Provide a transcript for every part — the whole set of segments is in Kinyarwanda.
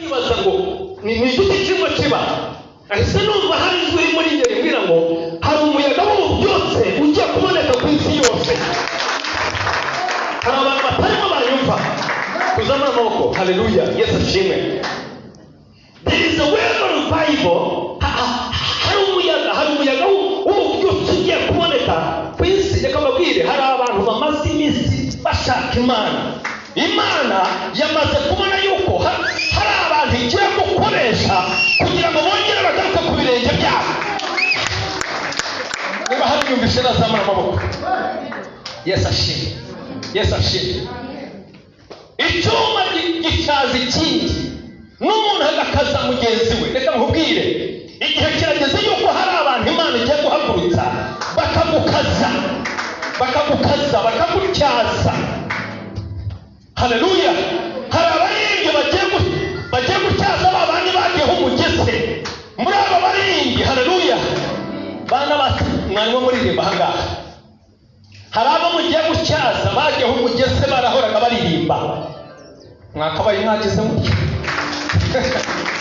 nibaza ngo ni igiti kimwe kiba ahise numva hari ijwi muri njye rimbwira ngo hari umuyaga w'ububyutse ugiye kuboneka ku isi yose. Hari abantu batarimo banyumva kuzamura amaboko. Haleluya, Yesu ashimwe. There is a wave of revival. Hari umuyaga w'ububyutse ugiye kuboneka ku isi. Reka mbabwire, hari abantu bamaze iminsi bashaka Imana yamaze kubona yuko hari abantu igiye gukoresha kugira ngo bongere bagaruke ku birenge byabo. Niba hari yumvise nazamura amaboko. Yesu ashimwe. Yesu ashimwe. Icyuma gicyaza ikindi n'umuntu agakaza mugenzi we. Reka nkubwire, igihe kirageze yuko hari abantu Imana igiye guhagurutsa bakagukaza bakagutyaza. Haleluya. Hari abaririmbyi bagiye gutyaza babandi bagiyeho umugese. Muri abo baririmbyi, haleluya, bana bati mwarimo muririmba ahangaha, hari abo mugiye gutyaza bagiyeho umugese barahoraga baririmba. Mwakabaye mwagize mutya.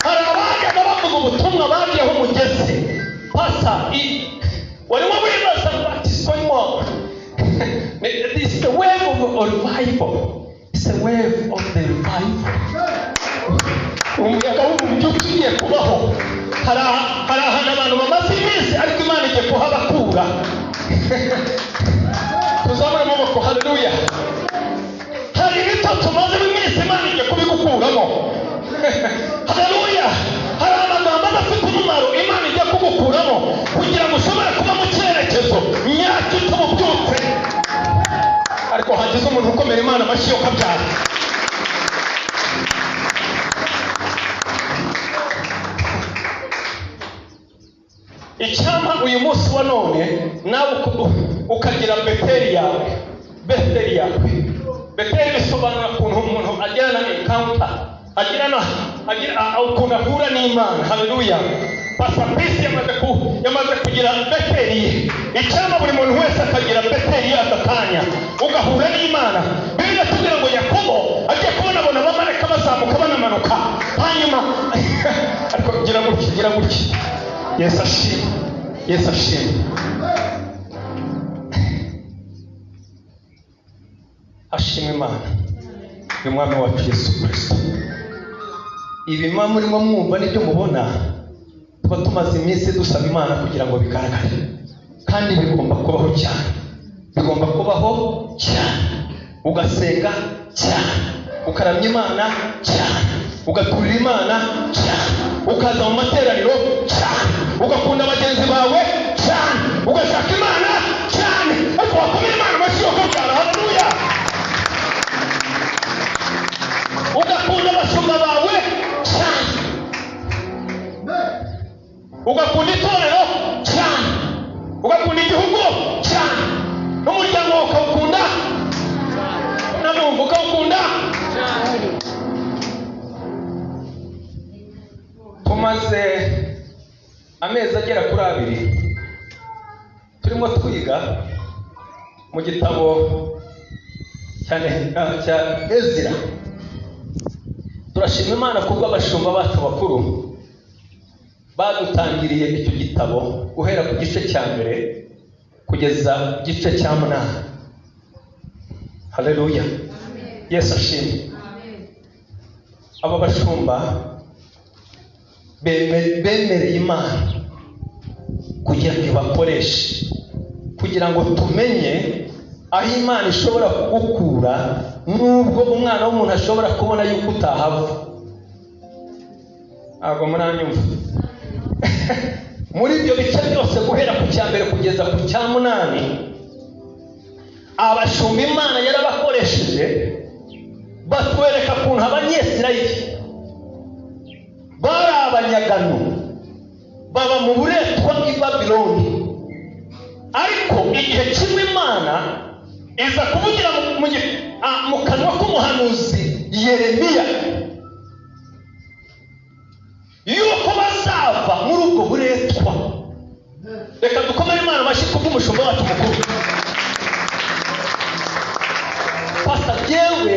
Hari abajyaga bavuga ubutumwa bagiyeho umugese. Pasa warimo wibaza what is going on? This is the wave of revival. It's a wave of the revival. Umuyaga w'ububyutse ugiye kubaho. Hari ahantu abantu bamaze iminsi ariko Imana igiye kuhabakura. Tuzamure amaboko. Haleluya. Hari ibito tumaze iminsi Imana igiye kubigukuramo. Haleluya. Hari amagambo adafite umumaro Imana igiye kugukuramo kugira ngo ushobore kuba mu cyerekezo nyacyo cy'ububyutse. Ariko hagize umuntu ukomera Imana amashyi yo kabyara. Icyampa uyu munsi wa none nawe ukagira Beteli yawe. Beteli bisobanura ukuntu umuntu agirana encounter, ukuntu ahura n'Imana. Haleluya. Pastor Chris yamaze kugira Beteli. Icyampa buri muntu wese akagira Beteli aka kanya ugahura n'Imana. Bibiri tugira ngo Yakobo agiye kubona abamarayika bazamuka banamanuka, hanyuma ariko gira gutya. Yesu ashimwe. Yesu ashimwe. Ashimwe Imana y'umwami wacu Yesu Kristo. Ibi murimo mwumva nibyo mubona, tuba tumaze iminsi dusaba Imana kugira ngo bigaragare, kandi bigomba kubaho cyane. Ugasenga cyane, ukaramya Imana cyane, ugaturira Imana cyane, ukaza mu materaniro cyane, ugakunda bagenzi bawe cyane, ugashaka Imana cyane. Ariko wakomera Imana amashyi yo kubyara. Haleluya. Ugakunda abashumba bawe cyane, ugakunda itorero cyane, ugakunda igihugu cyane, n'umuryango wawe ukawukunda, n'abumva ukawukunda. Tumaze amezi agera kuri 2 turimo twiga mu gitabo cya Ezira. Turashima Imana kubwo abashumba bacu bakuru badutangiriye icyo gitabo guhera ku gice cya 1 kugeza gice cya 8. Haleluya. Yesu ashimwe. Aba bashumba bemereye Imana kugira ngo ibakoreshe, kugira ngo tumenye aho Imana ishobora kugukura nubwo umwana w'umuntu ashobora kubona yuko utahava. Ntabwo muranyumva. Muri ibyo bice byose guhera ku cya 1 kugeza ku cya 8, abashumba Imana yarabakoresheje batwereka ukuntu Abanyesirayeli bari abanyagano, baba mu buretwa i Babiloni. Ariko igihe kimwe Imana iza kuvugira mu kanwa k'umuhanuzi Yeremiya yuko bazava muri ubwo buretwa. Reka dukomere Imana amashyi kubw'umushumba wacu mukuru. Pastor, yewe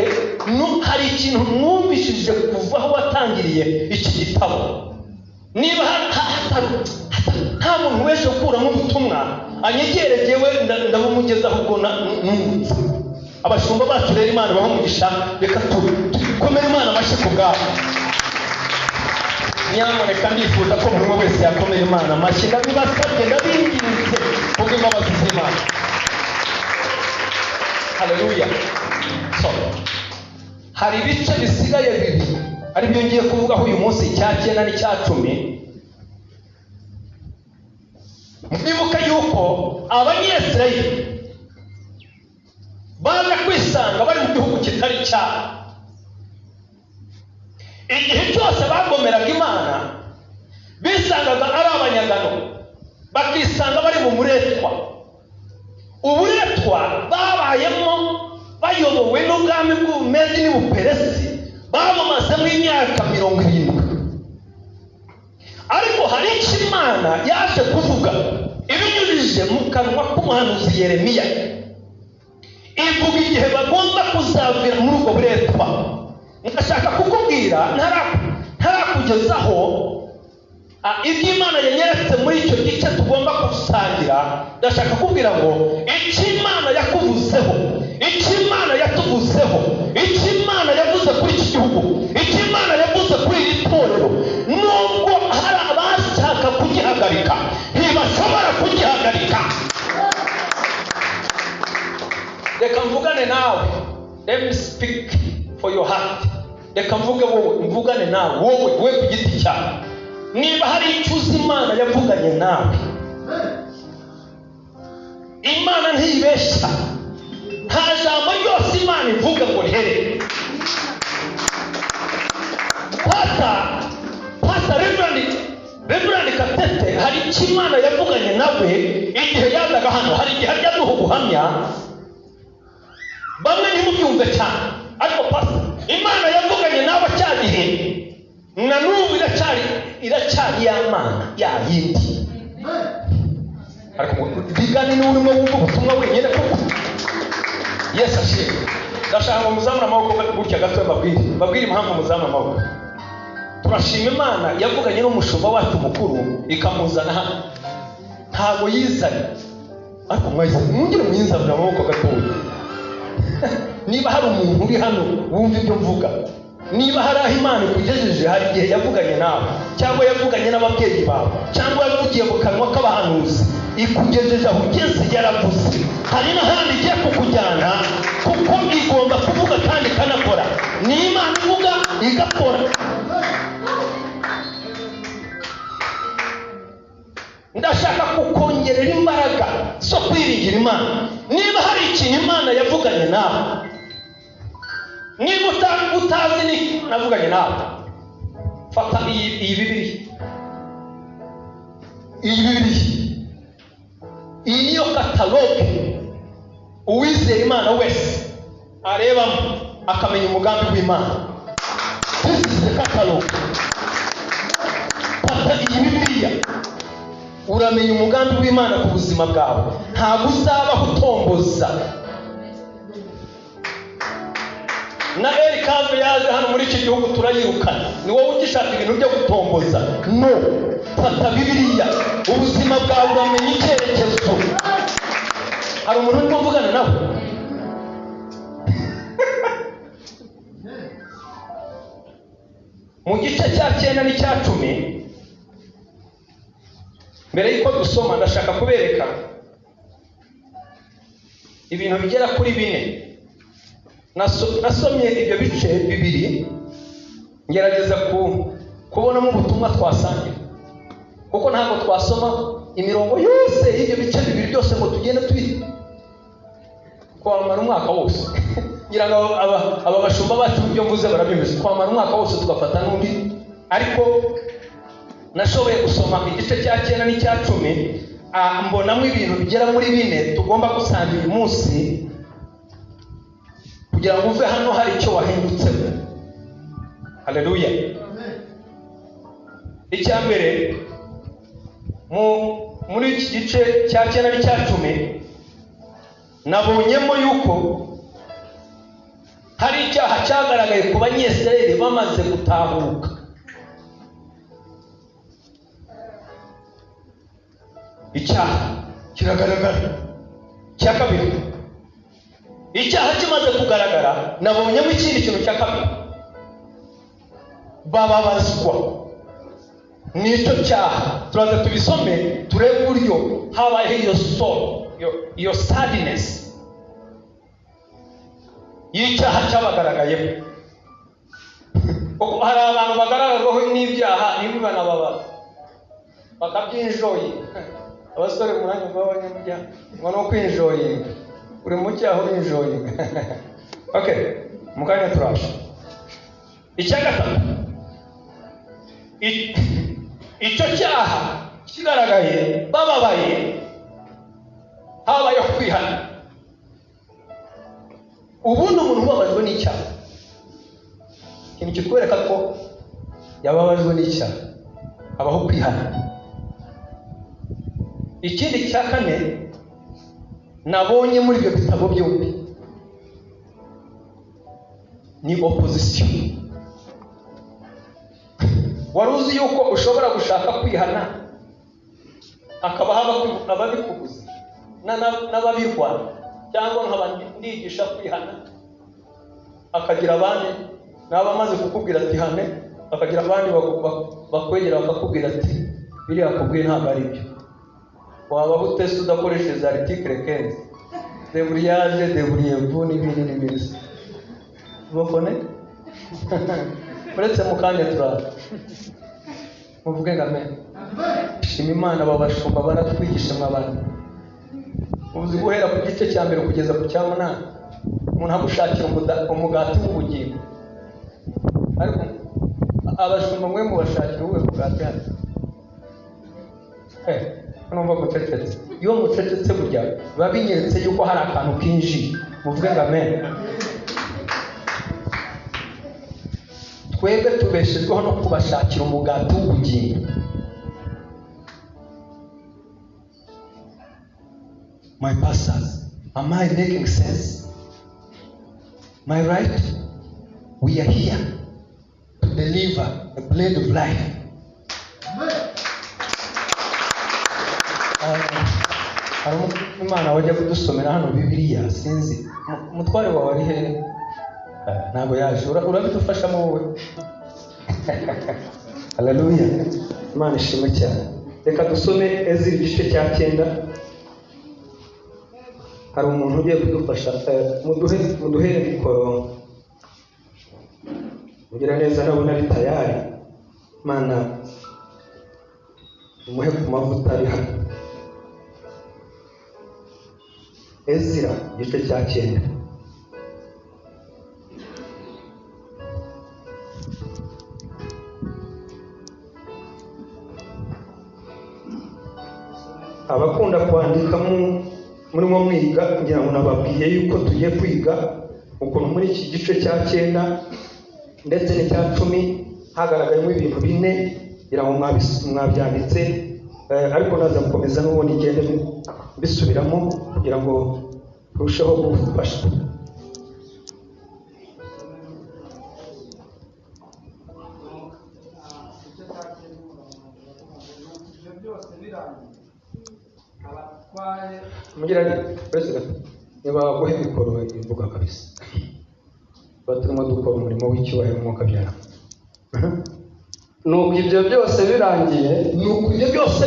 hari ikintu mwumvishije kuva aho watangiye natangiriye iki gitabo. Niba nta muntu wese ukuramo ubutumwa anyegere jewe ndabumugezaho ubwo numutse. Abashumba bacu rero Imana baho umugisha, reka tukomere Imana amashyi ku bwabo. Nyamuneka ndifuza ko buri umwe wese yakomera Imana amashyi, ndabibasabye ndabinginze kubw'imbabazi z'Imana. Haleluya. So hari ibice bisigaye bibiri ari byo ngiye kuvugaho uyu munsi, icya 9 n'icya 10. Mwibuka yuko Abanyesirayeli baje kwisanga bari mu gihugu kitari cyabo. Igihe cyose bagomeraga Imana bisangaga ari abanyagano, bakisanga bari mu muretwa. Uburetwa babayemo bayobowe n'ubwami bw'Ubumedi n'Ubuperesi, bamamazemo imyaka 70. Ariko hari icyo Imana yaje kuvuga ibinyujije mu kanwa k'umuhanuzi Yeremiya. Ivuga igihe bagomba kuzavira muri ubwo buretwa. Ndashaka kukubwira ntarakugezaho ibyo Imana yanyeretse muri icyo gice tugomba gusangira. Ndashaka kubwira ngo icyo Imana yakuvuzeho, icyo Imana yatuvuzeho, icyo Imana yavuze kuri iki gihugu, icyo Imana yavuze kuri iri torero, nubwo hari abashaka kugihagarika ntibashobora kugihagarika. Reka mvugane nawe. Let me speak for your heart. Reka mvuge wowe, mvugane nawe wowe ku giti cyawe. Niba hari icyo uzi Imana yavuganye nawe, Imana ntibeshya. Nta jambo ryose Imana ivuga ngo rihere. Pastor Reverend Katete, hari icyo Imana yavuganye nawe igihe yazaga hano. Hari igihe ajya duha ubuhamya, bamwe ntimubyumve cyane, ariko Pastor, Imana yavuganye nawe cya gihe na n'ubu iracyari y'Imana ya yindi. Ariko bigane n'urimo wumva ubutumwa wenyine kuko Yesu ashimwe. Ndashaka ngo muzamure amaboko gutya gato babwire impamvu muzamure amaboko. Turashima Imana yavuganye n'umushumba wacu mukuru ikamuzana hano. Ntabwo yizanye, ariko mwongere mwinzamure amaboko gatoya. Niba hari umuntu uri hano wumva ibyo mvuga, niba hari aho Imana ikugejeje, hari igihe yavuganye nawe, cyangwa yavuganye n'ababyeyi bawe, cyangwa yavugiye mu kanwa k'abahanuzi, ikugejeje aho ugeze yaravuze. Hari n'ahandi igiye kukujyana kuko igomba kuvuga kandi ikanakora. Ni Imana ivuga igakora. Ndashaka kukongerera imbaraga zo kwiringira Imana. Niba hari ikintu Imana yavuganye nawe, niba utazi ni navuganye nawe, fata iyi Bibiliya. Iyi niyo kataloge uwizera Imana wese arebamo akamenya umugambi w'Imana. This is the catalog. Fata iyi Bibiliya, uramenya umugambi w'Imana ku buzima bwawe. Ntabwo uzabaho utomboza. Na Erikaze yaje hano muri iki gihugu turayirukana. Ni wowe ugishaka ibintu byo gutomboza. No, fata Bibiliya, ubuzima bwawe uramenya icyerekezo. Hari umuntu uri kuvugana nawe? Mu gice cya 9 n'icya 10, mbere y'uko dusoma ndashaka kubereka ibintu bigera kuri 4. Nasomye ibyo bice bibiri ngerageza kubonamo ubutumwa twasangira, kuko ntabwo twasoma imirongo yose y'ibyo bice bibiri byose ngo tugende turi kwamara umwaka wose. Ngira ngo aba bashumba bacu ibyo mvuze barabimeje, kwamara umwaka wose tugafata n'undi. Ariko nashoboye gusoma igice cya 9 n'icya 10, mbonamo ibintu bigera muri 4 tugomba gusangira uyu munsi kugira ngo uve hano hari icyo wahindutse. Haleluya. Icya mbere, muri iki gice cya 9 n'icya 10 nabonyemo yuko hari icyaha cyagaragaye ku Banyesirayeli bamaze gutahuka. icyaha kiragaragara. Cya kabiri, icyaha kimaze kugaragara, nabonyemo ikindi kintu cya kabiri, bababazwa n'icyo cyaha. Turaza tubisome turebe uburyo habayeho iyo sorrow, iyo sadness y'icyaha cyabagaragayeho. Kuko hari abantu bagaragaraho n'ibyaha ntibibanababaza, bakabyinjoye. Abasore muranye b'abanyamujya ngo no kwinjoye, uri mu cyaha urinjoye. Okay, mukanya turasha. Icya gatatu, icyo cyaha kigaragaye, bababaye, habayeho kwihana. Ubundi umuntu ubabajwe n'icyaha, ikintu kitwereka ko yababajwe n'icyaha, habaho kwihana. Ikindi cya kane nabonye muri ibyo bitabo byombi ni opposition. Wari uzi yuko ushobora gushaka kwihana hakaba ababikubuza n'ababirwanya, cyangwa nkaba ndigisha kwihana akagira abandi n'abamaze kukubwira ati hane, akagira abandi bakwegera bakakubwira ati biriya kubwiye ntabwo ari byo. Waba utese udakoresheje article 15 debriyage debriyevu n'ibindi n'ibindi. Ubone uretse mu kanya turara muvuge ngo amen. Shima Imana, babashumba baratwigisha mw'abantu. Uzi guhera ku gice cya mbere kugeza ku cya 8 umuntu agushakira umugati w'ubugingo. Ariko abashumba mwe mubashakira uwe mugati hano. Numva mucecetse. Iyo mucecetse burya biba binyeretse yuko hari akantu kinji. Muvuge ngo amen. Twebwe tubeshejweho no kubashakira umugati w'ubugingo. My pastors, am I making sense? Am I right? We are here to deliver the bread of life. Imana wajya kudusomera hano Bibiliya, sinzi umutware wawe ari hehe? Ntabwo yaje, urabidufashamo wowe. Haleluya, Imana ishimwe cyane. Reka dusome Ezira igice cya 9. Hari umuntu ugiye kudufasha, muduhe mikoro. Mugira neza, nabona ari tayari. Imana umuhe ku mavuta ari hano. Ezira igice cya 9. Abakunda kwandika murimo mwiga, kugira ngo nababwiye yuko tugiye kwiga ukuntu muri iki gice cya 9 ndetse n'icya 10 hagaragayemo ibintu 4 kugira ngo mwabyanditse, ariko naza gukomeza n'ubundi ngende bisubiramo kugira ngo turusheho gufashwa. Mugira President, niba guhe mikoro ivuga kabisa. Baturimo dukora umurimo w'icyubahiro mwuka byara. Nuko ibyo byose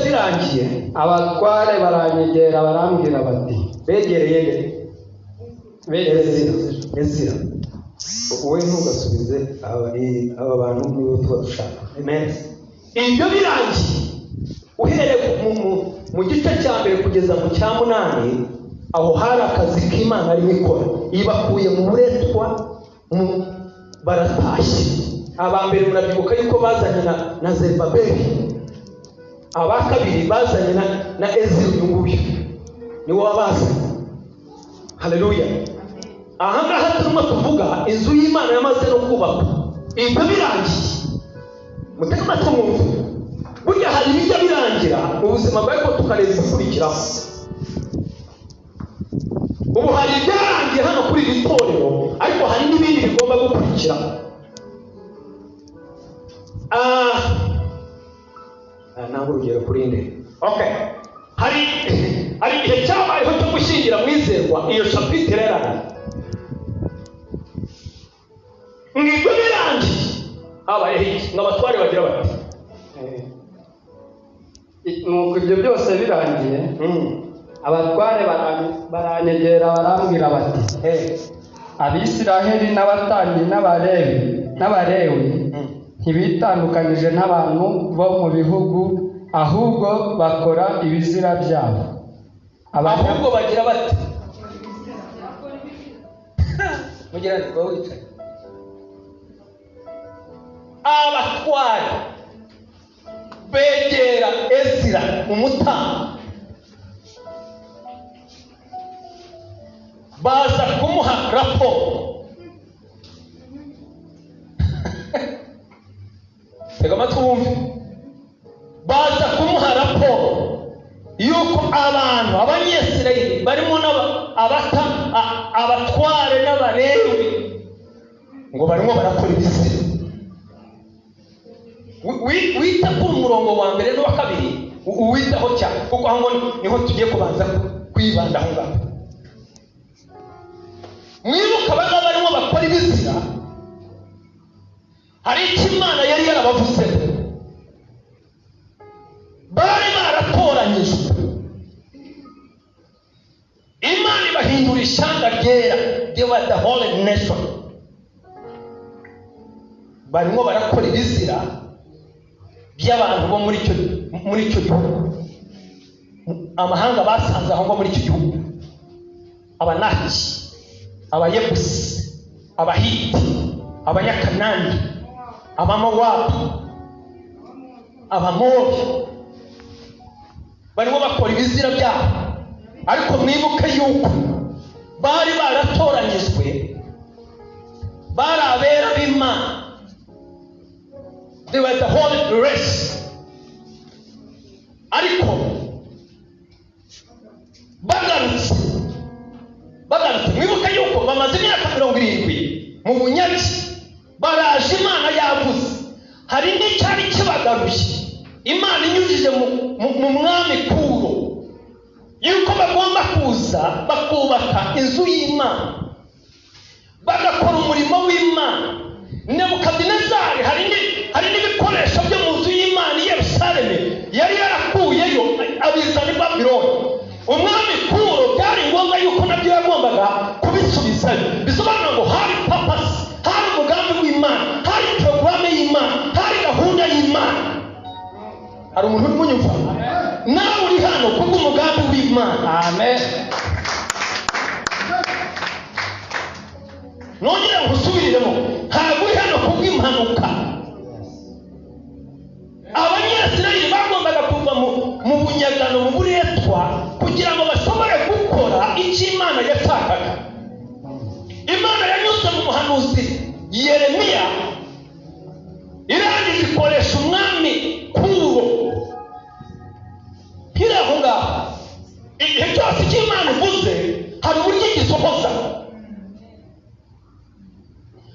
birangiye, abatware baranyegera barambwira bati, begereye Ezira, wowe ntugasubize aba bantu nibo tuba dushaka. Amen. Ibyo birangiye uhereye mu gice cya mbere kugeza mu cya 8, aho hari akazi k'Imana arimo ikora. Ibakuye mu buretwa, baratashye. Abambere murabyibuka yuko bazanye na Zerubabeli, abakabiri bazanye na Ezira uyu nguyu niwe wabazanye. Haleluya. Aha ngaha turimo tuvuga inzu y'Imana yamaze no kubakwa. Ibyo birangiye, mutega amatwi mwumve. Burya hari ibijya birangira mu buzima bwawe ko tukareba ibikurikiraho. Ubu hari ibyarangiye hano kuri iri torero, ariko hari n'ibindi bigomba gukurikiraho. Ntabwo urugero kuri nde. Okay. hari igihe cyabayeho cyo gushyingira mwizerwa, iyo shapitire yarana ngibyo birangiye. Habayeho iki? N'abatware bagira bati nuko ibyo byose birangiye, abatware baranyegera barambwira bati, Abisiraheli n'abatambyi n'Abalewi ntibitandukanije n'abantu bo mu bihugu, ahubwo bakora ibizira byabo. ahubwo bagira bati mugira ngo wicaye. Abatware begera Ezira umutambyi, baza kumuha raporo. Tega amatwi wumve. Baza kumuha raporo yuko abantu abanyesirayeli barimo abatware n'Abalewi ngo barimo barakora ibizira. Wita kuri umurongo wa mbere n'uwa kabiri, uwitaho cyane, kuko aho niho tugiye kubanza kwibanda aho ngaho. Mwibuka abana barimo bakora ibizira, hari icyo Imana yari yarabavuzeho. Bari baratoranyijwe, Imana ibahindura ishyanga ryera. They were the holy nation. Barimo barakora ibizira by'abantu bo muri icyo gihugu. Amahanga basanze aho muri icyo gihugu: Abanaki, Abayebusi, Abahiti, Abanyakanani, Abamowabu, Abamori. Barimo bakora ibizira byabo, ariko mwibuke yuko bari baratoranyijwe, bari abera b'Imana. They were the holy race. Ariko bagarutse mwibuke yuko bamaze imyaka 70 mu bunyage. Baraje, Imana yavuze, hari n'icyari kibagarushye. Imana inyujije mu mwami Kuro yuko bagomba kuza bakubaka inzu y'Imana, bagakora umurimo w'Imana. Nebukadinezari hari n'ibikoresho byo mu nzu y'Imana i Yerusalemu yari yarakuyeyo abizana i Babuloni. Umwami Kuro byari ngombwa yuko nabyo yagombaga kubisubizayo. Bisobanura ngo hari papasi, hari umugambi w'Imana, hari porogaramu y'Imana, hari gahunda y'Imana. Hari umuntu uri kunyumva? Nawe uri hano kubw'umugambi w'Imana. Amen. Nongera ngusubiriremo, ntabwo uri hano kubw'impanuka. Abanyesirayeli bagombaga kuva mu bunyagano, mu buretwa, kugira ngo bashobore gukora icyo Imana yashakaga. Imana yanyuze mu muhanuzi Yeremiya, irangiza ikoresha umwami Kuro. Kiri aho ngaho, igihe cyose icyo Imana ivuze hari uburyo igisohoza.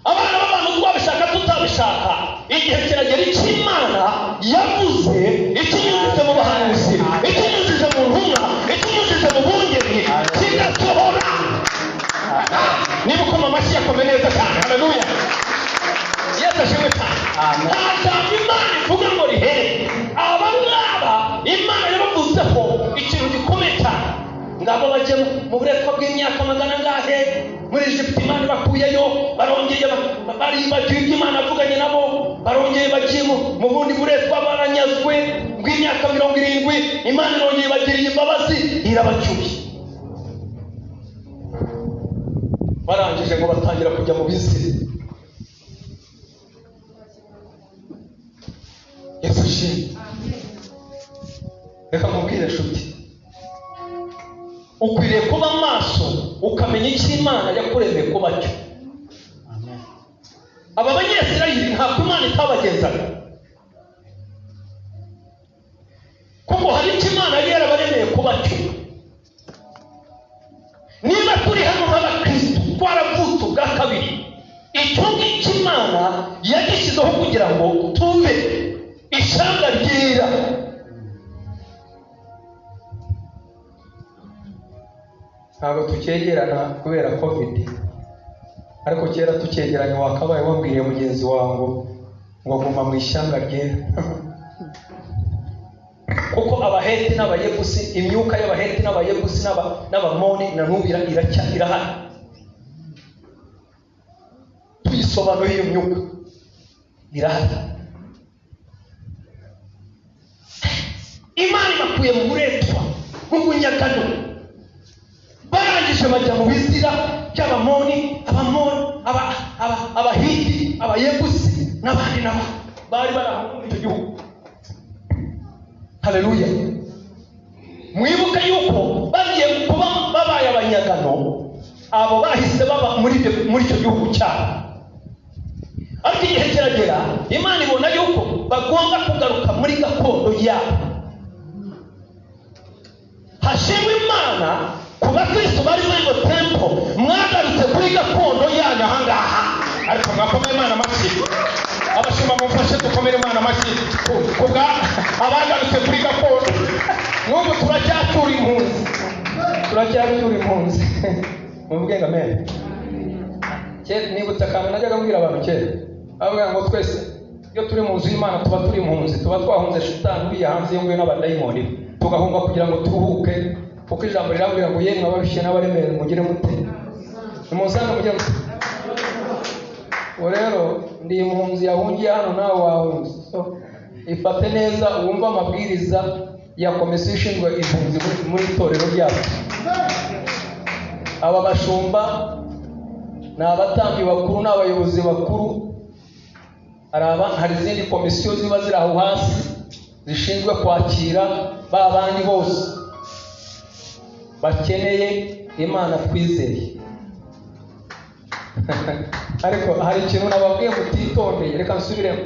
Abana b'abantu twabishaka tutabishaka, igihe kiragera icyo Imana yavuze, ikinyujije mu bahanuzi, ikinyujije mu ntumwa, ikinyujije mu bungeri, kigasohora. Niba ukoma amashyi yakomeye neza cyane. Haleluya. Yesu ashimwe cyane. Nta jambo Imana ivuga ngo rihere. Aba ngaba Imana yabavuzeho ikintu gikomeye cyane. Ngabo baje mu buretwa bw'imyaka magana ngahe muri Egiputa. Imana bakuyeyo, barongeye bagiye ibyo Imana avuganye nabo, barongeye bagiye mu bundi buretwa, baranyazwe bw'imyaka 70. Imana irongeye bagiriye imbabazi, irabacyuye. Barangije ngo batangira kujya mu bizira. Yesu ashimwe. Reka mubwire nshuti, ukwiriye kuba maso ukamenya icyo Imana yakuremeye kuba cyo. Aba banyesirayeli ntabwo Imana itabagenzaga, kuko hari icyo Imana yari yarabaremeye kuba cyo. Niba turi hano nk'abakristo twaravutse ubwa kabiri, icyo ngicyo Imana yagishyizeho kugira ngo tube ishyanga ryera. ntabwo tucyegerana kubera covid, ariko kera tucyegeranye wakabaye wabwiye mugenzi wawe ngo guma mu ishyanga ryera. Kuko abaheti n'abayebusi, imyuka y'abaheti n'abayebusi n'abamoni na n'ubu irahari. Tuyisobanura iyo myuka irahari. Imana ibakuye mu buretwa bw'ubunyagano, barangije bajya mu bizira by'abamoni, abahiti, abayebusi n'abandi bari baraho icyo gihugu. Haleluya. Mwibuka yuko bagiye kuba babaye abanyagano, abo bahise baba muri icyo gihugu cyabo. Ariko igihe kiragera, Imana ibona yuko bagomba kugaruka muri gakondo yabo. Hashimwe Imana ku bakristo bari muri ngo tempo, mwagarutse kuri gakondo yanyu ahangaha. Ariko mwakomeye Imana amashyi. Abashumba mumfashe dukomere Imana amashyi kubwa abagarutse kuri gakondo. N'ubu turacyatura impunzi. Muvuge ngo amen. Nibutse akantu najyaga mbwira abantu kera, bavuga ngo twese iyo turi mu nzu y'Imana tuba turi impunzi, tuba twahunze shitani uriya hanze y'ingwe n'abadayimoni, tugahunga kugira ngo turuhuke, kuko ijambo rirambwira ngo yemwe abarushye n'abaremerewe mugire mute, nimusange mugire mute. Rero ndi impunzi yahungiye hano, nawe wahunze. So ifate neza wumva amabwiriza ya komisiyo ishinzwe impunzi muri itorero ryacu. Aba bashumba ni abatambyi bakuru n'abayobozi bakuru. Hari izindi komisiyo ziba ziri aho hasi zishinzwe kwakira ba bandi bose bakeneye Imana twizeye. Ariko hari ikintu nababwiye mutitondeye, reka nsubiremo.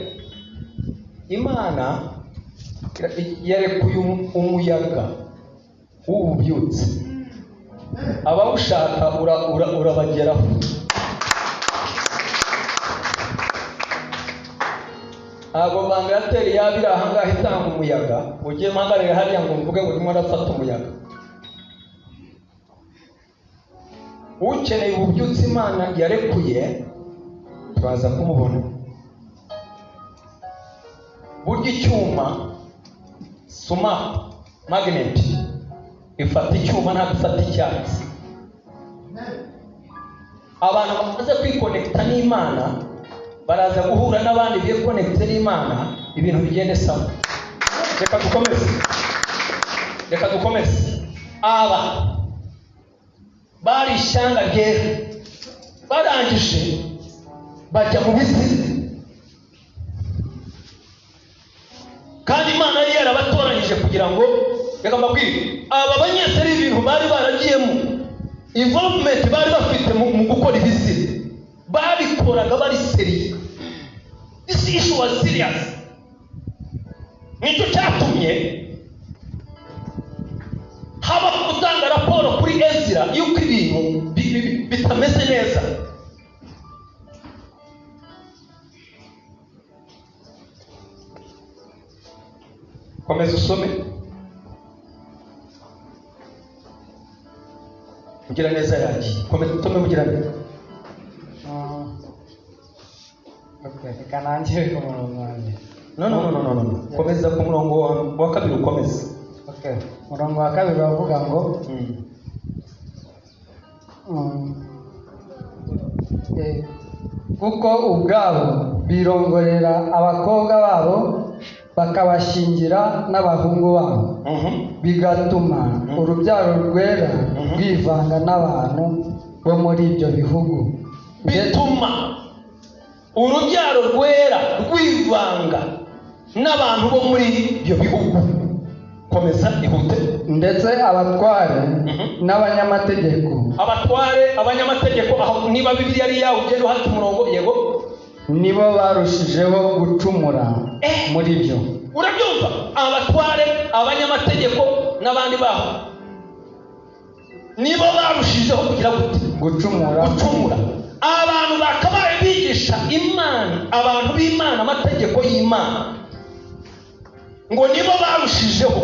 Imana yarekuye umuyaga w'ububyutse, abawushaka urabageraho. Ntabwo vandarateri yaba iri ahangaha itanga umuyaga, ugiye mpagarare hariya ngo mvuge ngo ndimo ndafata umuyaga. Ukeneye ububyutse Imana yarekuye turaza kumubona. Burya icyuma suma magnet ifata icyuma ntabwo ifata icyatsi. Abantu bamaze kwikonekita n'Imana baraza guhura n'abandi bikonekite n'Imana, ibintu bigende sawa. Reka dukomeze. Aba bari ishyanga ryera, barangije bajya mu bizira, kandi Imana yari yarabatoranyije kugira ngo, reka mbabwire, aba banyeseri ibintu bari baragiyemo, involvement bari bafite mu gukora ibizira, babikoraga bari serious. This issue was serious. Nicyo cyatumye haba gutanga raporo kuri Ezra yuko ibintu bitameze neza. Komeza usome. Mugira neza yagiye. Komeza utome mugira neza. Okay, reka nangire ku murongo wanjye. No. Komeza ku murongo wa kabiri ukomeze. Okay. Murongo wa kabiri bavuga ngo kuko ubwabo birongorera abakobwa babo bakabashingira n'abahungu babo, bigatuma urubyaro rwera rwivanga n'abantu bo muri ibyo bihugu. Bituma urubyaro rwera rwivanga n'abantu bo muri ibyo bihugu. Komeza ihute. Ndetse abatware n'abanyamategeko, abanyamategeko, niba Bibiliya ari yawe ugenda uhata umurongo, yego, nibo barushijeho gucumura muri byo. Urabyumva? Abatware, abanyamategeko n'abandi baho nibo barushijeho kugira gucumura. Abantu bakabaye bigisha Imana, abantu b'Imana, amategeko y'Imana, ngo nibo barushijeho.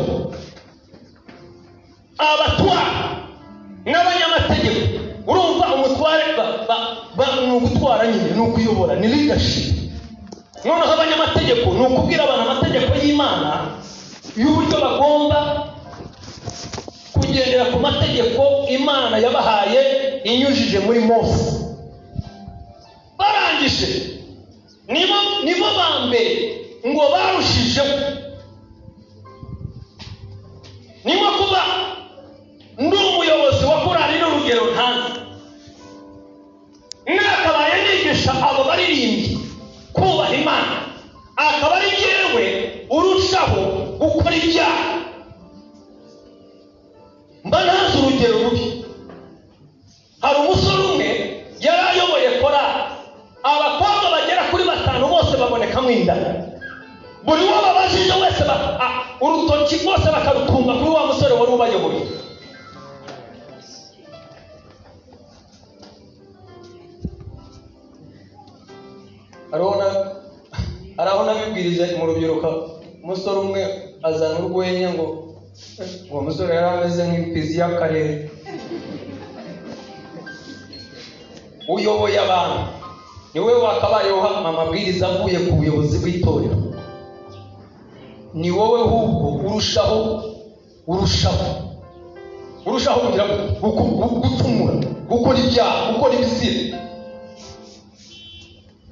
Abatware n'abanyamategeko ni ugutwara nyine, ni ukuyobora, ni leadership. Noneho abanyamategeko ni ukubwira abantu amategeko y'Imana y'uburyo bagomba kugendera ku mategeko Imana yabahaye inyujije muri Mose. Barangije nibo ba mbere ngo barushijeho. Niba kuba ndi umuyobozi wa korali n'urugero ntanze, nakabaye nigisha abo baririmbyi kubaha Imana, akaba ari jyewe urushaho gukora ibyaha, mba ntazi urugero rubi. Hari umusore umwe yari ayoboye korali, abakobwa bagera kuri 5 bose babonekamo inda. Buri uwo babajije wese urutoki rwose bakarutunga kuri wa musore wari ubayoboye. arabona bibwirije mu rubyiruko, umusore umwe azana urwenya ngo uwo musore yari ameze nk'imfizi y'akarere. Uyoboye abantu ni wowe wakabayeho amabwiriza avuye ku buyobozi bw'itorero, ni wowe ahubwo urushaho kugira gucumura, gukora ibyaha, gukora ibizira.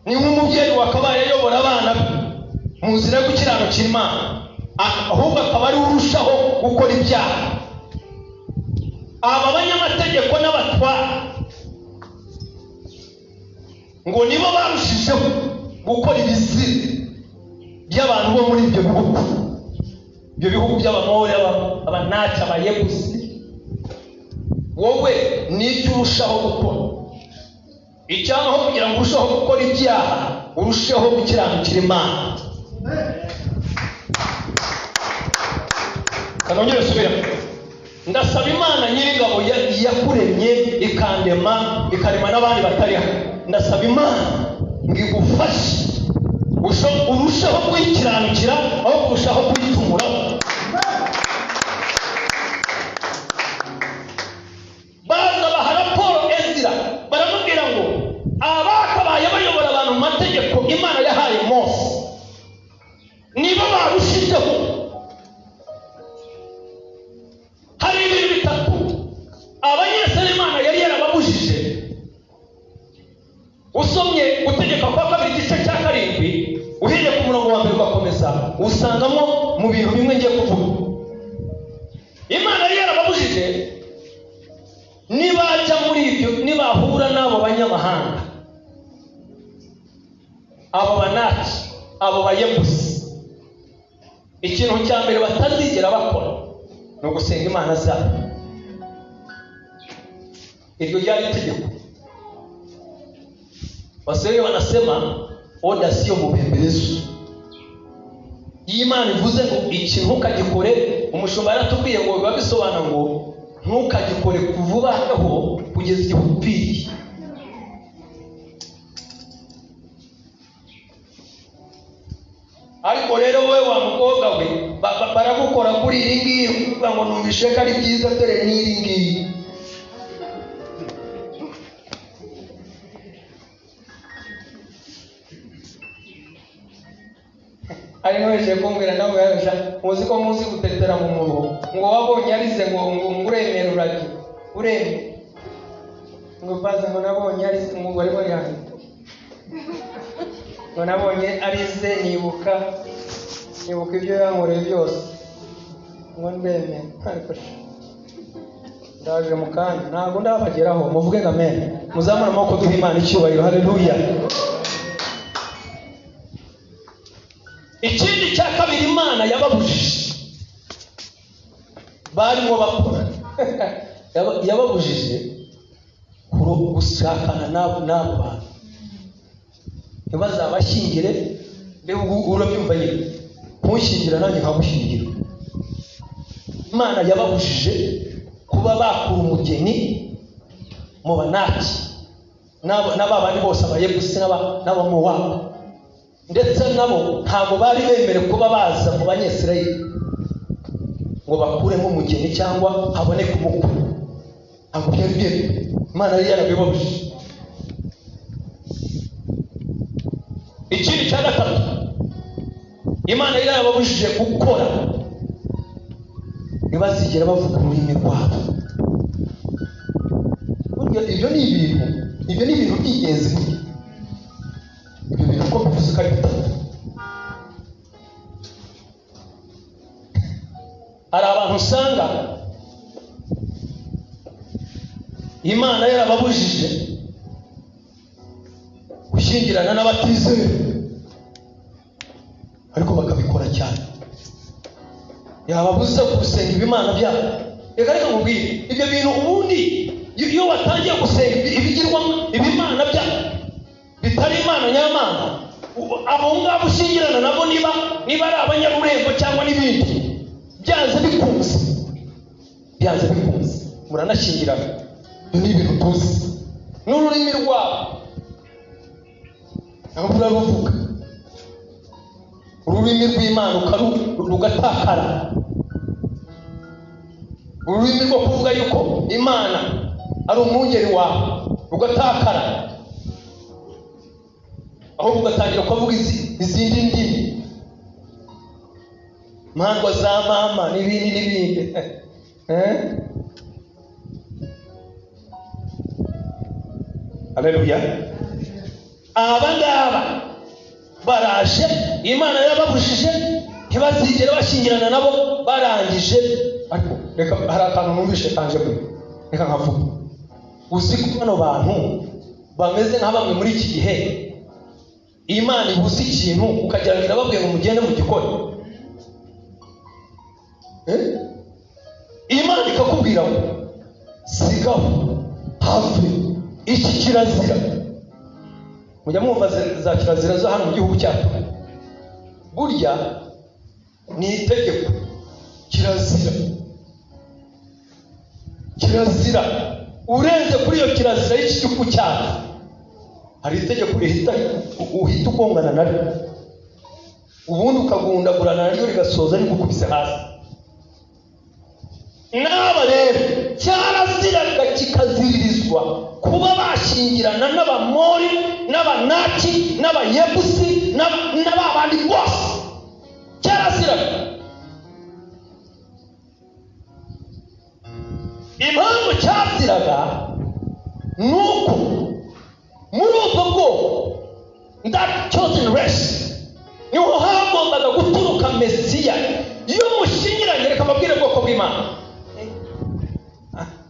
Ni nk'umubyeyi wakabaye ayobora abana mu nzira yo gukiranukira Imana, ahubwo akaba ari urushaho gukora ibyaha. Aba banyamategeko n'abatwara ngo nibo barushijeho gukora ibizira by'abantu bo muri ibyo bihugu. Ibyo bihugu by'Abamori, Abanaki, Abayebusi. Wowe n'icyo urushaho gukora, icyanaho kugira ngo urusheho gukora ibyaha, urusheho gukiranukira Imana. Kanongere subira. Ndasaba Imana nyir'ingabo yakuremye ikandema, ikarema n'abandi batari hano. Ndasaba Imana ngo igufashe urusheho kuyikiranukira aho kurushaho kuyitumuraho. Baza baha raporo Ezira, baramubwira ngo abakabaye bayobora abantu mu mategeko Imana yahaye Mose nibo barushijeho. Hari ibintu bitatu abanyeseri Imana yari yarababujije. Usomye Gutegeka kwa 2 igice cya 7 uhereye ku murongo wa 1 ugakomeza, usangamo mu bintu bimwe ngiye kuvuga. Imana yari yarababujije nibajya muri ibyo, nibahura n'abo banyamahanga, abo Banaki, abo Bayebusi, ikintu cya mbere batazigera bakora ni ugusenga imana zabo. Iryo ryari itegeko. Waswahili wanasema oda sio mubembelezo. Imana ivuze ngo ikintu ntukagikore, umushumba yaratubwiye ngo biba bisobanura ngo ntukagikore kuvubaho kugeza igihe upfiriye. Ariko rero wowe wa mukobwa we baragukora kuri iri ngiri, uvuga ngo numvishe ko ari byiza, dore n'iri ngiri. Ari noje kumbwira nawe yaje muzi ko muzi gutetera mu mubo ngo wabonye arize ngo nguremera uragi ureme ngo baza ngo nabonye arize ngo bari bari hano ngo nabonye arize nibuka ibyo yankoreye byose ngo ndeme ariko ndaje mu kanya ntabwo ndabageraho. Muvuge ngo amen, muzamura amaboko duha Imana icyubahiro. Haleluya. Ikindi cya kabiri Imana yababujije barimo bakora yababujije gushakana n'abo bantu, ntibazabashyingire. Mbega urabyumva nyine, ntushyingira nanjye nkagushyingira. Imana yababujije kuba bakura umugeni mu Banaki n'ababandi bose, Abayebusi n'Abamowabu, ndetse nabo ntabwo bari bemere kuba baza mu Banyesirayeli ngo bakuremo umugeni cyangwa haboneke umukwe. Ntabwo byari byemewe. Imana yari yarabibabujije. icya gatatu, Imana yari yarababujije gukora ntibazigera bavuga ururimi rwabo. Ibyo ni ibintu by'ingenzi. Ibyo bintu uko bivuze ko ari bitatu. Hari abantu usanga Imana yarababujije gushyingirana n'abatizera, ariko bakabikora cyane. Yababuza gusenga ibimana byabo. Reka nkubwire, ibyo bintu ubundi iyo watangiye gusenga ibimana byabo bitari Imana nyamana, abo ngabo ushyingirana nabo niba ari abanyarurembo cyangwa n'ibindi, byanze bikunze muranashyingirana. Ibyo ni ibintu tuzi. N'ururimi rwabo ntabwo ruravuga. Ururimi rw'Imana rugatakara. Ururimi rwo kuvuga yuko Imana ari umwungeri wawe rugatakara, aho ugatangira kuvuga izindi ndimi, mandwa za mama n'ibindi. Haleluya. Aba ngaba baraje, Imana yababujije ntibazigere bashyingirana nabo, barangije. Ariko reka hari akantu numvishe kanje kuri, reka nkavuga. Uzi ko bano bantu bameze nka bamwe muri iki gihe, Imana ibuze ikintu ukagira ngo irababwiye ngo mugende mu gikoni. Imana ikakubwira ngo sigaho hafi iki kirazira. Mujya mwumva za kirazira zo hano mu gihugu cyacu. Burya ni itegeko. Kirazira urenze kuri iyo kirazira y'igihugu cyacu, hari itegeko uhita ugongana naryo, ubundi ukagundagurana naryo rigasoza rigukubise hasi. N'aba rero cyaraziraga kikaziririzwa kuba bashyingirana n'Abamori, n'Abanaki, n'Abayebusi, n'ababandi bose. Cyaraziraga. Impamvu cyaziraga nuko muri ubwo bwoko, that chosen race, niho hagombaga guturuka Mesiya. Iyo mushyingiranye, reka mbabwire ubwoko bw'Imana.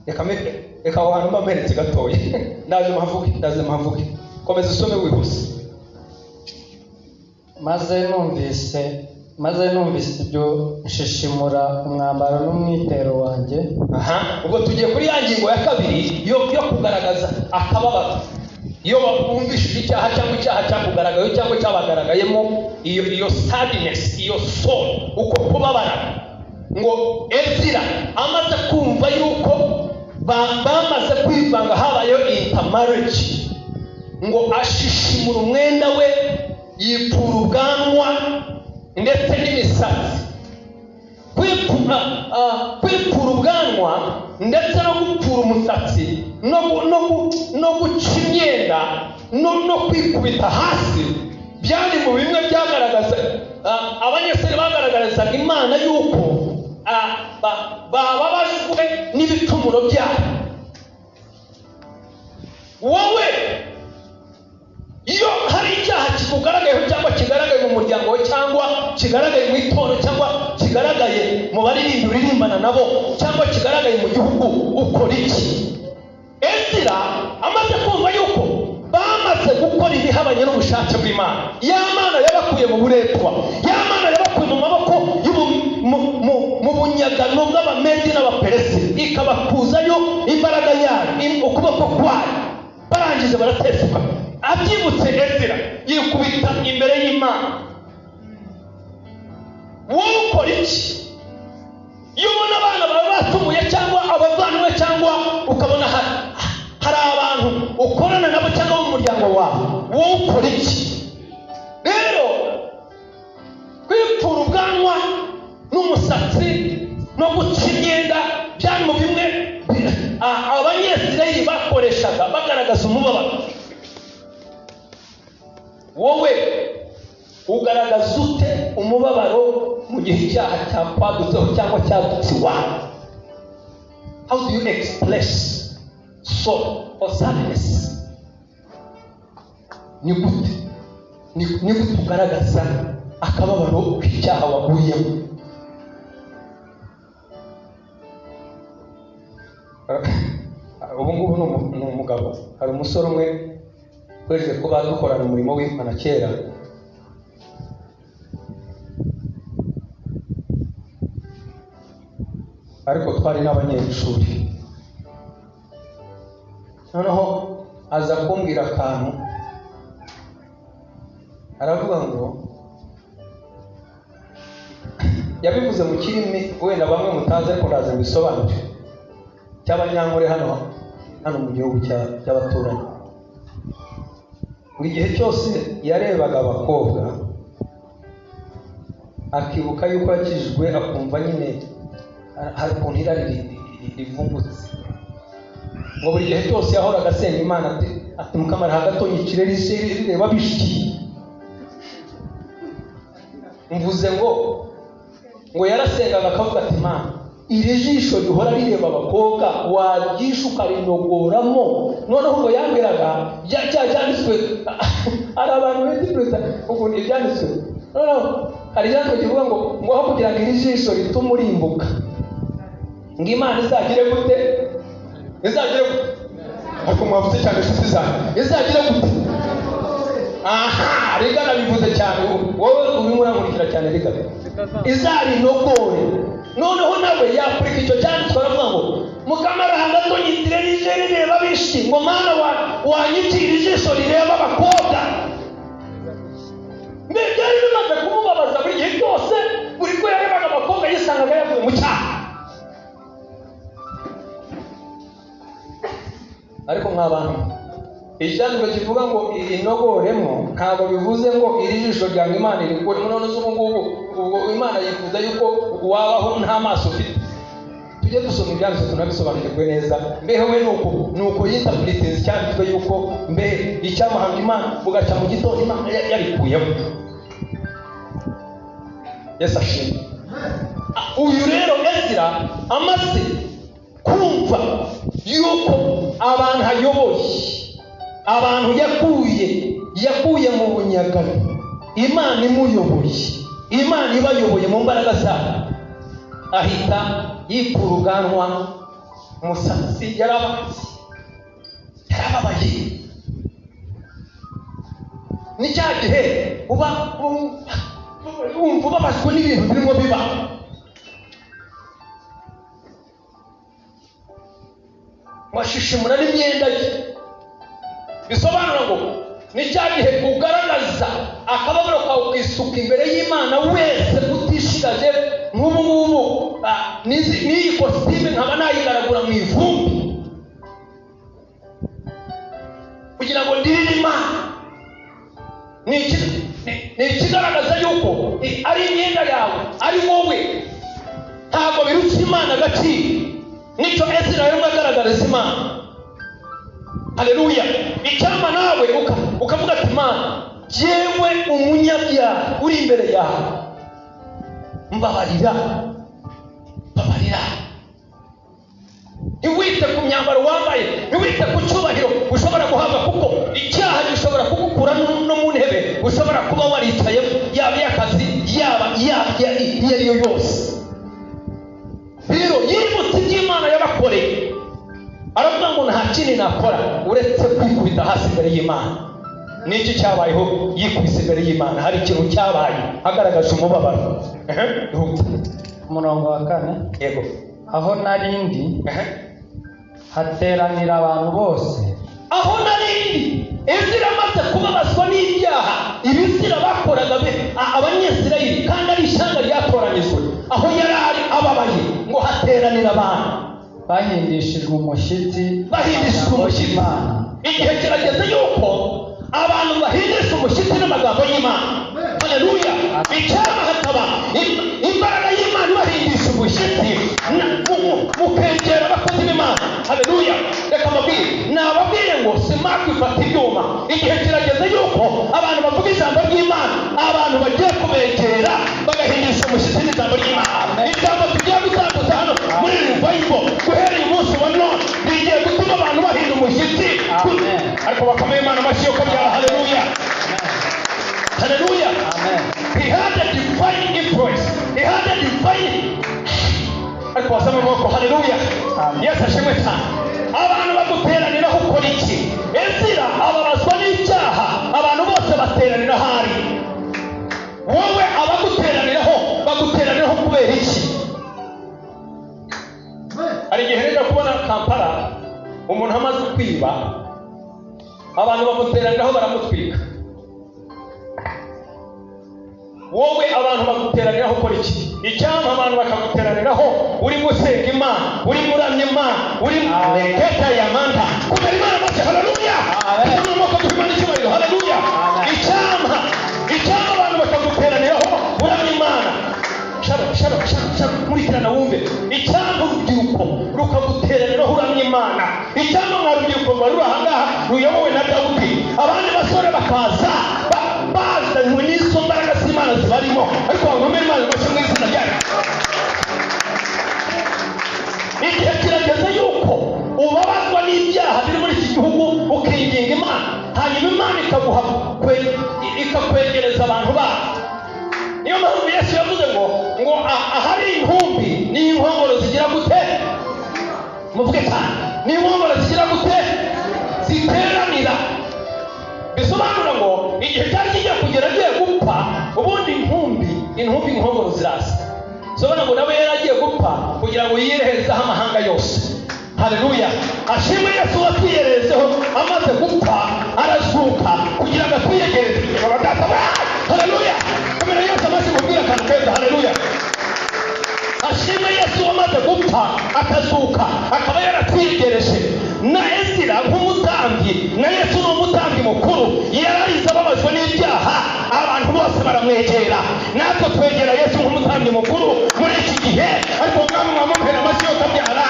Reka abantu bamweretse gatoya. Ndaje mpavuge. Komeza usome wihuse. maze numvise ibyo nshishimura umwambaro n'umwitero wanjye. Ubwo tugiye kuri ya ngingo ya kabiri yo kugaragaza akababaro. Iyo bumvishije icyaha cyangwa icyaha cyakugaragaye cyangwa cyabagaragayemo, iyo sadness, iyo soul, uko kubabara. Ngo Ezira amaze kumva yuko bamaze kwivanga, habayeho intermarriage, ngo ashishimura umwenda we, yipfura ubwanwa ndetse n'imisatsi. Kwipfura ubwanwa ndetse no gupfura umusatsi, no guca imyenda, no kwikubita hasi, byari mu bimwe byagaragaza abanyeseri bagaragarizaga Imana yuko bababajwe n'ibicumuro byabo. Wowe iyo hari icyaha kikugaragayeho cyangwa kigaragaye mu muryango we, cyangwa kigaragaye mu itorero, cyangwa kigaragaye mu baririmbyi uririmbana nabo, cyangwa kigaragaye mu gihugu, ukora iki? Ezira amaze kumva yuko bamaze gukora ibihabanye n'ubushake bw'Imana, ya Mana yabakuye mu buretwa, ya Mana yabakuye mu maboko mu bunyagano bw'Abamedi n'Abaperesi, ikabakuzayo imbaraga yayo, ukuboko kwayo, barangije baratesuka. Abyibutse Ezira yikubita imbere y'Imana. Wowe ukora iki? Iyo ubona abana bawe batumuye cyangwa abavandimwe, cyangwa ukabona hari abantu ukorana nabo cyangwa mu muryango wawe, wowe ukora iki? Rero kwipfura ubwanwa n'umusatsi no guca imyenda byari mu bimwe Abanyesirayeli bakoreshaga bagaragaza umubabaro. Wowe ugaragaza ute umubabaro mu gihe icyaha cyakwadutseho cyangwa cyadutse iwawe? How do you express sorrow or sadness? Ni gute ugaragaza akababaro k'icyaha waguyemo? Ubu ngubu ni umugabo, hari umusore umwe twejeje kuba dukorana umurimo w'Imana kera, ariko twari n'abanyeshuri. Noneho aza kumbwira akantu, aravuga ngo, yabivuze mu kirimi wenda bamwe mutazi ariko ndaza mbisobanure, cy'Abanyankore hano mu gihugu cy'abaturanyi. Ngo igihe cyose yarebaga abakobwa akibuka yuko yakijijwe, akumva nyine hari ukuntu irari rivumbutse. Ngo buri gihe cyose yahoraga asenga Imana ati Mukama hagati nyicire rireba bishiki. Mvuze ngo yarasengaga akavuga ati Imana, iri jisho rihora rireba abakobwa waryisha ukarinogoramo. Noneho ngo yambwiraga cyanditswe ari abantu b'indipreta ukuntu ibyanditswe. Noneho hari icyanditswe kivuga ngo aho kugira ngo iri jisho ritume urimbuka, ngo Imana izagire gute? Ariko mwavuze cyane inshuti zanjye, izagire gute? Aha, Rigana bivuze cyane, wowe urimo uramurikira cyane Rigana. Izarinogore. Noneho nawe yakurika icyo cyanditswe aravuga ngo Mukama hagati nyitire rireba bishi, ngo Mana wanyitira ijisho rireba abakobwa. Byari bimaze kumubabaza buri gihe cyose, buri ko yarebaga abakobwa yisangaga yavuye mu cyaha. Ariko nk'abantu icyanditswe kivuga ngo inogoremo ntabwo bivuze ngo iri jisho rya Imana irikure. None ubu ngubu Imana yifuza yuko wabaho nta maso ufite. Tujye dusoma ibyanditswe tunabisobanukirwe neza. Mbeho we nuko yinterpretize icyanditswe yuko mbe icyamahanga Imana bugaca mu gitondo Imana yarikuyemo. Yesu ashimwe. Uyu rero Ezira amaze kumva yuko abantu ayoboye, abantu yakuye mu bunyagano, Imana imuyoboye, Imana ibayoboye mu mbaraga zayo, ahita yikura ubwanwa, umusatsi yarababaye. Ni cya gihe uba wumva ubabajwe n'ibintu birimo biba. Washishimura n'imyenda ye. Bisobanura ngo ni cya gihe ugaragaza akababaro kawe ukisuka imbere y'Imana wese utishigaje. Nk'ubu ngubu n'iyi kositime nkaba nayigaragura mu ivumbi kugira ngo ndirire Imana. Ni ikigaragaza yuko ari imyenda yawe, ari wowe, ntabwo birutse Imana agaciro. Nicyo Ezira rero agaragariza Imana. Haleluya. Icyama nawe ukavuga ati Imana, jewe umunyabyaha uri imbere yawe, mbabarira. Ntiwite ku myambaro wambaye, ntiwite ku cyubahiro ushobora guhabwa, kuko icyaha gishobora kugukura no mu ntebe ushobora kuba waricayemo, yaba iy'akazi yaba iyo ari yo yose. Rero yibutse iby'Imana yabakoreye, aravuga ngo nta kindi nakora uretse kwikubita hasi imbere y'Imana. N'iki cyabayeho? Yikubise imbere y'Imana. Hari ikintu cyabaye, agaragaje umubabaro. Umurongo wa 4. Yego. Aho narindi hateranira abantu bose. Aho narindi Ezira amaze kubabazwa n'ibyaha ibizira bakoraga Abanyesirayeli, kandi ari ishyanga ryatoranyijwe, aho yari ari ababaye, ngo hateranira abantu bahindishijwe umushyitsi. Imana. Igihe kirageze yuko abantu bahindisha umushyitsi n'amagambo y'Imana. Haleluya. Icyama hataba imbaraga y'Imana ibahindisha umushyitsi mukegera abakozi b'Imana. Haleluya. Reka mbabwire, nababwiye ngo simakwifata ibyuma. Igihe kirageze yuko abantu bavuga ijambo ry'Imana, abantu ariko wasama amaboko. Haleluya, Yesu ashimwe cyane. Abantu baguteraniraho ukora iki? Ezira ababazwa n'icyaha, abantu bose bateranira hari. Wowe abaguteraniraho baguteraniraho kubera iki? Hari igihe rero kubona Kampala umuntu amaze kwiba, abantu bamuteraniraho baramutwika. Wowe abantu baguteraniraho ukora iki? Icyampa abantu bakaguteraniraho uri gusenga Imana, uri muramya Imana, uri keta ya manda kubera Imana maze. Haleluya, n'amoko tuhimana icyubahiro. Haleluya, icyampa abantu bakaguteraniraho uramya Imana. Shaba murikirana wumve. Icyampa urubyiruko rukaguteraniraho uramya Imana. Icyampa mwa rubyiruko rwari ruri ahangaha ruyobowe na Dawudi, abandi basore bakaza bazanywe n'izo mbaraga z'Imana zibarimo, ariko bagomera Imana ngo mu izina ryayo. Igihe kirageze yuko ubabazwa n'ibyaha biri muri iki gihugu ukinginga Imana, hanyuma Imana ikaguha ikakwegereza abantu bayo. Niyo mpamvu Yesu yavuze ngo ahari intumbi n'inkongoro zigira gute? Muvuge cyane. N'inkongoro zigira gute? Ziteranira. Bisobanura ngo igihe cyari kigiye kugera agiye gupfa, ubundi intumbi inkongoro zirasa. Bisobanura ngo nawe yari agiye gupfa kugira ngo yireherezeho amahanga yose. Haleluya, ashimwe Yesu watwiyerezeho amaze gupfa arazuka kugira ngo atwiyegereze abadata. Haleluya, kamera Yesu amaze kubwira akantu keza. Haleluya, ashimwe Yesu wamaze gupfa akazuka akaba yaratwiyegereje. Na Ezira nk'umutambyi, na Yesu ni umutambyi mukuru, yararize ababazwa n'ibyaha, abantu bose baramwegera. Natwe twegera Yesu nk'umutambyi mukuru muri iki gihe, ariko mwami mwamupera amashyi yo kabyara.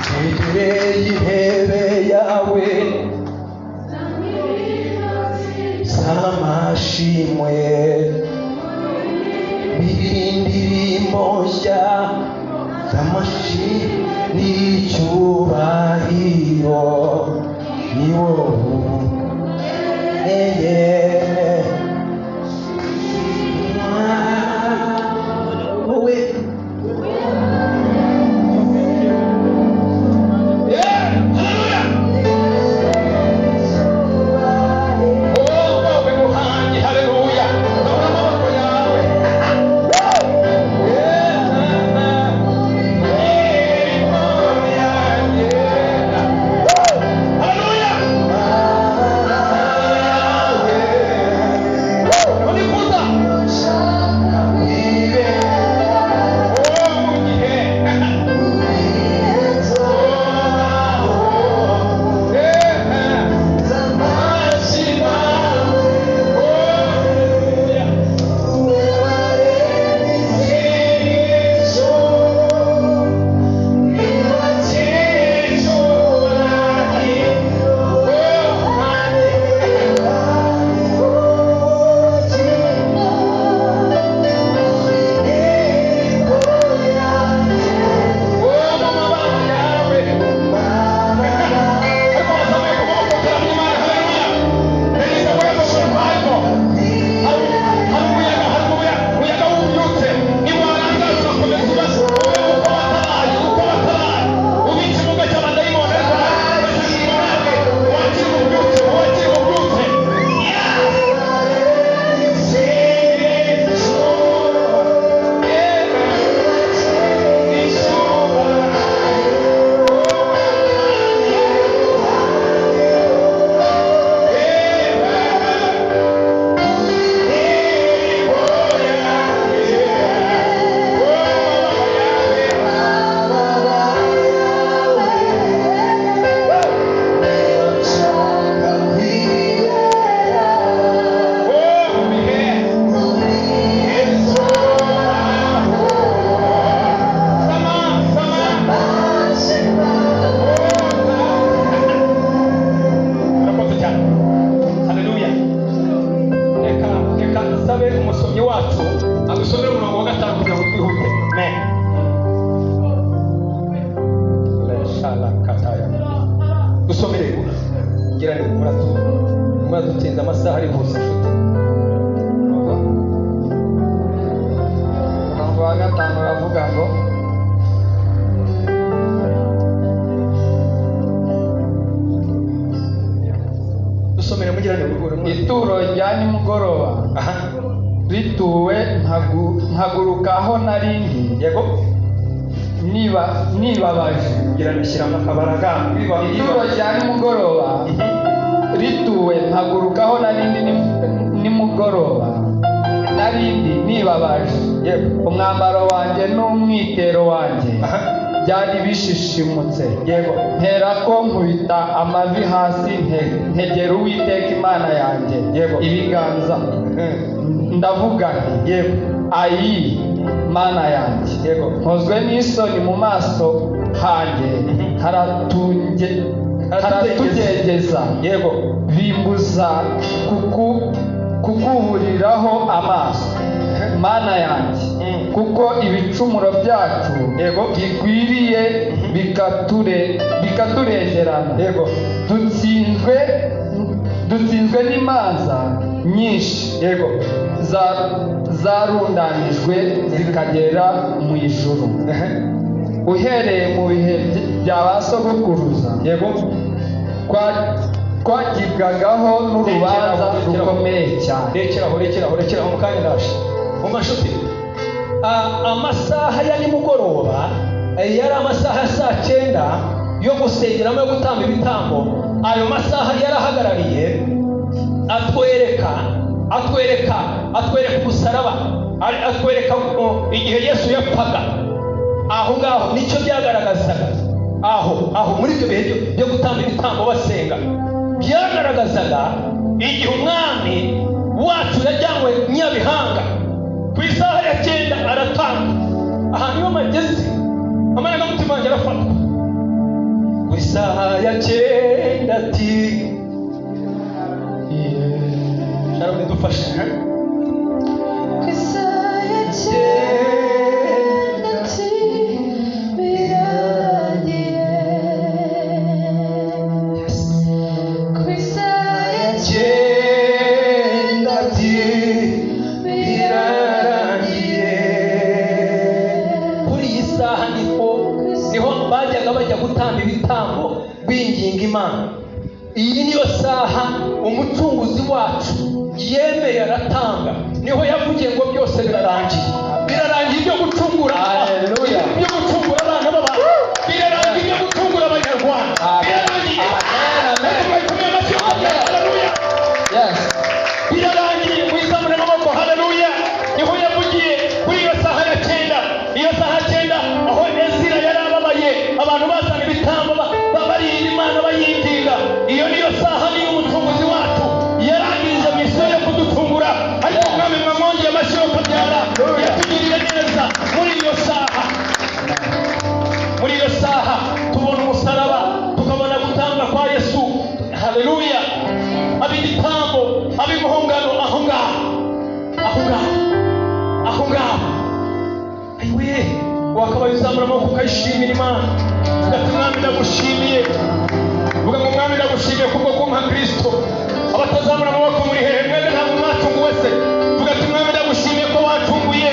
Twegereye intebe yawe z'amashimwe, indirimbo nshya z'amashimwe n'icyubahiro ni wowe. mwadutinze amasaha ari hose umurongo wa gatanu aravuga ngo dusomere mugirane uruguru ituro rya nimugoroba aha rituwe nkaguruka aho narindi yego nibabaje mugirane shyiramo akabaraga ituro rya nimugoroba rituwe nkaguruka aho narindi nimugoroba narindi nibabaje yego umwambaro wanjye n'umwitero wanjye aha byari bishishimutse yego nterako nkubita amavi hasi ntegera Uwiteka Imana yanjye Yego. ibiganza ndavuga nti yego ayi Mana yanjye yego nkozwe n'isoni mu maso hanjye haratugegeza yego bimbuza kukuburiraho amaso Mana yanjye kuko ibicumuro byacu yego bigwiriye bikaturengerana yego dutsinzwe n'imanza nyinshi yego zarundanijwe zikagera mu ijuru uhereye mu bihe bya ba sogokuruza yego twagibwagaho n'urubanza rukomeye cyane rekeraho mu kanya ndaje mu mashuti amasaha ya nimugoroba yari amasaha ya saa 9 yo gusengeramo yo gutamba ibitambo. Ayo masaha yarahagarariye atwereka umusaraba, atwereka igihe Yesu yapfaga. Aho ngaho nicyo byagaragazaga. Aho muri ibyo bihe byo gutamba ibitambo basenga, byagaragazaga igihe umwami wacu yajyanywe Nyabihanga ku isaha ya 9 aratanga. Aha niho magezi amarangamutima yanjye arafatwa ku isaha ya 9 ati Sharon dufashe ku isaha ya 9 ati birarangiye. Ku isaha ya 9 ati birarangiye. Kuri iyi saha niho bajyaga bajya gutamba ibitambo binginga Imana. Iyi niyo saha umucunguzi wacu yemeye aratanga, niho yavugiye ngo byose birarangiye. Birarangiye ibyo gucungura, Haleluya. ibyo gucungura abana b'abantu, birarangiye ibyo gucungura abanyarwanda, birarangiye. Haleluya. Yes. Birarangiye mwizamure amaboko. Haleluya. Niho yavugiye kuri iyo saha ya 9. Iyo saha ya 9 aho Ezira yari ababaye, abantu bazana ibitambo babarira Imana bayinginga. Iyo niyo saha niyo umucunguzi wacu yarangije misiyo yo kuducungura. Ariko umwami mwamwongeye amashyi yo kabyara yatugiriye neza. Muri iyo saha tubona umusaraba, tukabona gutanga kwa Yesu. Haleluya. Abigitambo, abimuhungano aho ngaho. Ayiwe, wakabaye uzamura amaboko ukayishimira Imana. Vuga ati Mwami ndagushimiye. Vuga ngo Mwami ndagushimiye kubwo kumpa Kristo. Abatazamura amaboko muri hehe? Mwebwe ntabwo mwacunguwe se? Vuga ati Mwami ndagushimiye ko wacunguye.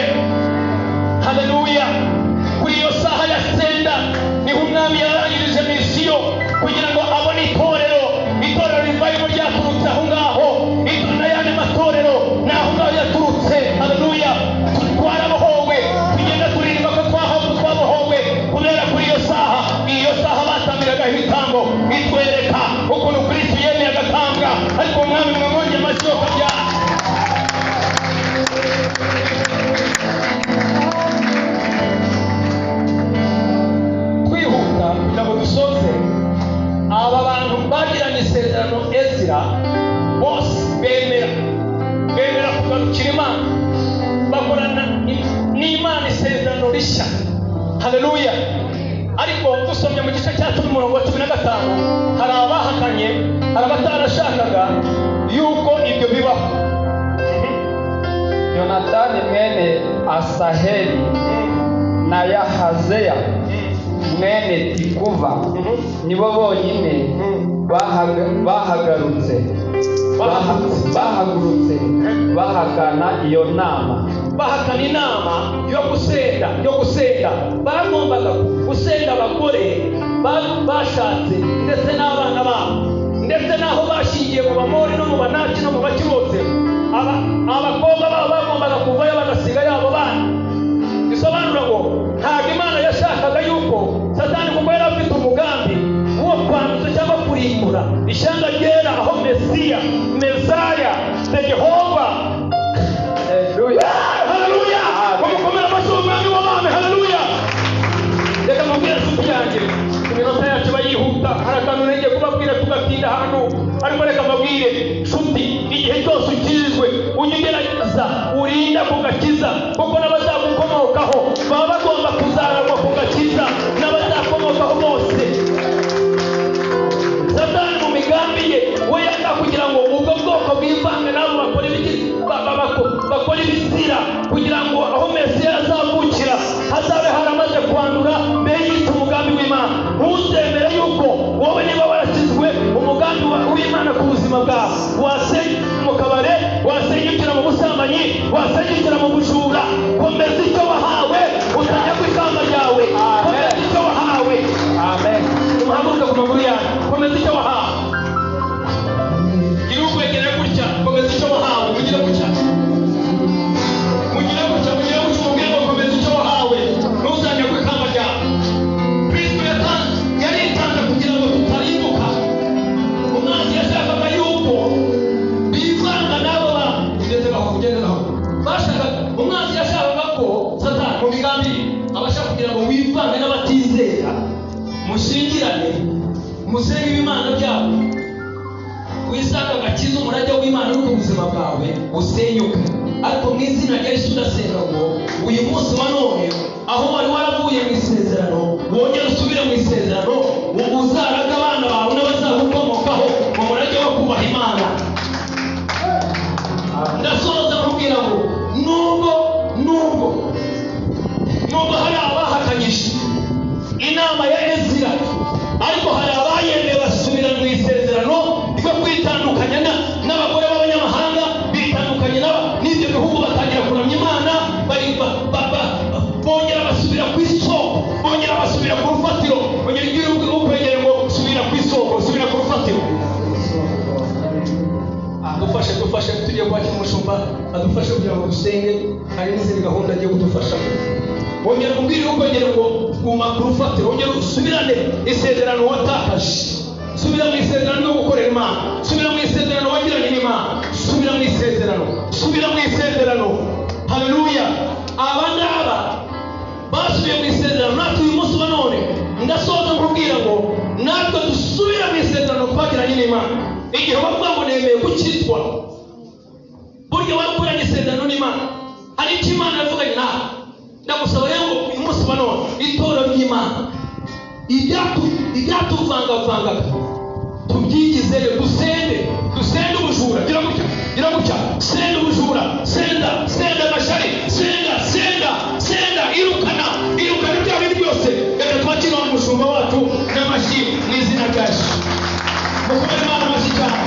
Haleluya. Kuri iyo saha ya 9 niho umwami yarangirije misiyo kugira ngo abone itorero rivayivo ryaturutse aho ngaho. N'ayandi matorero ni aho ngaho yaturutse. Haleluya. Twarabohowe, tugenda turirimba ko twabohowe kubera kuri iyo saha batamiraga ibitambo, itwereka ukuntu Kristo yemeye agatanga. Ariko umwami mwamwongeye amashyi yo kabyara. Twihuta kugira ngo dusoze, aba bantu bagiranye isezerano Ezira bose bemera kugarukira Imana, bakorana n'Imana isezerano rishya. Haleluya. Ariko dusomye mu gice cya 10 umurongo wa 15, hari abahakanye, hari abatarashakaga yuko ibyo bibaho. Yonatani mwene Asaheli na Yahazeya mwene Tikuva nibo bonyine bahagurutse bahakana iyo nama bahakana inama yo gusenda bagombaga gusenda abagore bashatse ndetse n'abana babo ndetse n'aho bashingiye mu bamori no mu banaki no mu baki bose abakobwa babo bagombaga kuvayo bagasigayo abo bana. Bisobanura ngo ntabwo Imana yashakaga yuko Satani, kuko yari afite umugambi wo kwanduza cyangwa kurimbura ishyanga ryera aho Mesaya Jehova. Haleluya! Bamukomera amashyi umwami w'abami. Haleluya! Reka mubwire nshuti yanjye, iminota yacu bayihuta, hari akantu ngiye kubabwira tugatinda hano, ariko reka mbabwire nshuti, igihe cyose ukijijwe ujye ugerageza urinde ku gakiza, kuko n'abazagukomokaho baba bagomba kuzaragwa ku gakiza n'abazakomokaho bose. Satani mu migambi ye we yanga kugira ngo ubwo bwoko bwivange nabo bakora ibizira, kugira ngo aho Mesiya azavukira hazabe haramaze kwandura mbere y'icyo umugambi w'Imana. Ntuzemere yuko wowe niba warakizwe umugambi w'Imana ku buzima bwawe wasenyukira mu kabare, wasenyukira mu busambanyi, wasenyukira mu bujura. Komeza icyo wahawe, utajya ku ikamba ryawe. Komeza icyo wahawe. Amen. Muhaguruke ku maguru yanyu. Komeza icyo wahawe. Gira ukwegera gutya. Komeza icyo wahawe. Mugire gutya. Mugire gutya. Mugire ngo komeza icyo wahawe. Ntuzajya ku ikamba ryawe. Kristo yaritanze kugira ngo tutarimbuka. Umwanzi yashakaga yuko bivanga n'abo bantu ndetse bakakugenderaho. Umwanzi yashakaga ko Satani mu migambi abasha kugira ngo wivange n'abatizera, mushingirane, musenge ibimana byabo, wisanga agakiza umurage w'Imana n'ubwo ubuzima bwawe usenyuka. Ariko mu izina rya Yesu ndasenga ngo uyu munsi wa none aho wari waravuye mu isezerano wongere usubire mu isezerano, uzaraga abana bawe n'abazagukomokaho mu murage wo kubaha Imana. Ndasoza nkubwira ngo nubwo hari abahakanyije inama ya Ezira, ariko hari abayemeye basubira mu isezerano ryo kwitandukanya n'abagore b'abanyamahanga, bitandukanye n'ibyo bihugu, batangira kuramya Imana, bongera basubira ku isoko, bongera basubira ku rufatiro. Bongera igihugu ukwegere ngo subira ku isoko, subira ku rufatiro. Dufashe tugiye kwakira umushumba adufashe kugira ngo dusenge, hari n'izindi gahunda agiye kudufasha. Wongera kubwira ukwegere ngo guma ku rufatiro, wongera usubirane isezerano watakaje. Subira mu isezerano no gukorera Imana, subira mu isezerano wagiranye n'Imana, subira mu isezerano. Haleluya! Aba ngaba basubiye mu isezerano. Natwe uyu munsi wa none ndasoza nkubwira ngo natwe dusubira mu isezerano twagiranye n'Imana. Igihe bavuga ngo nemeye gukizwa, burya wakoranye isezerano n'Imana, hari icyo Imana yavuganye nawe. Ndagusaba rero ngo uyu munsi wa none itorero ry'Imana ibyatuvangavangaga tubyigizeyo, dusende ubujura. Gira gutya, senda ubujura, senda amashari, senda irukana ibya bintu byose. Reka twakire umushumba wacu n'amashyi mu izina rya Yesu. Mukomere Imana amashyi cyane.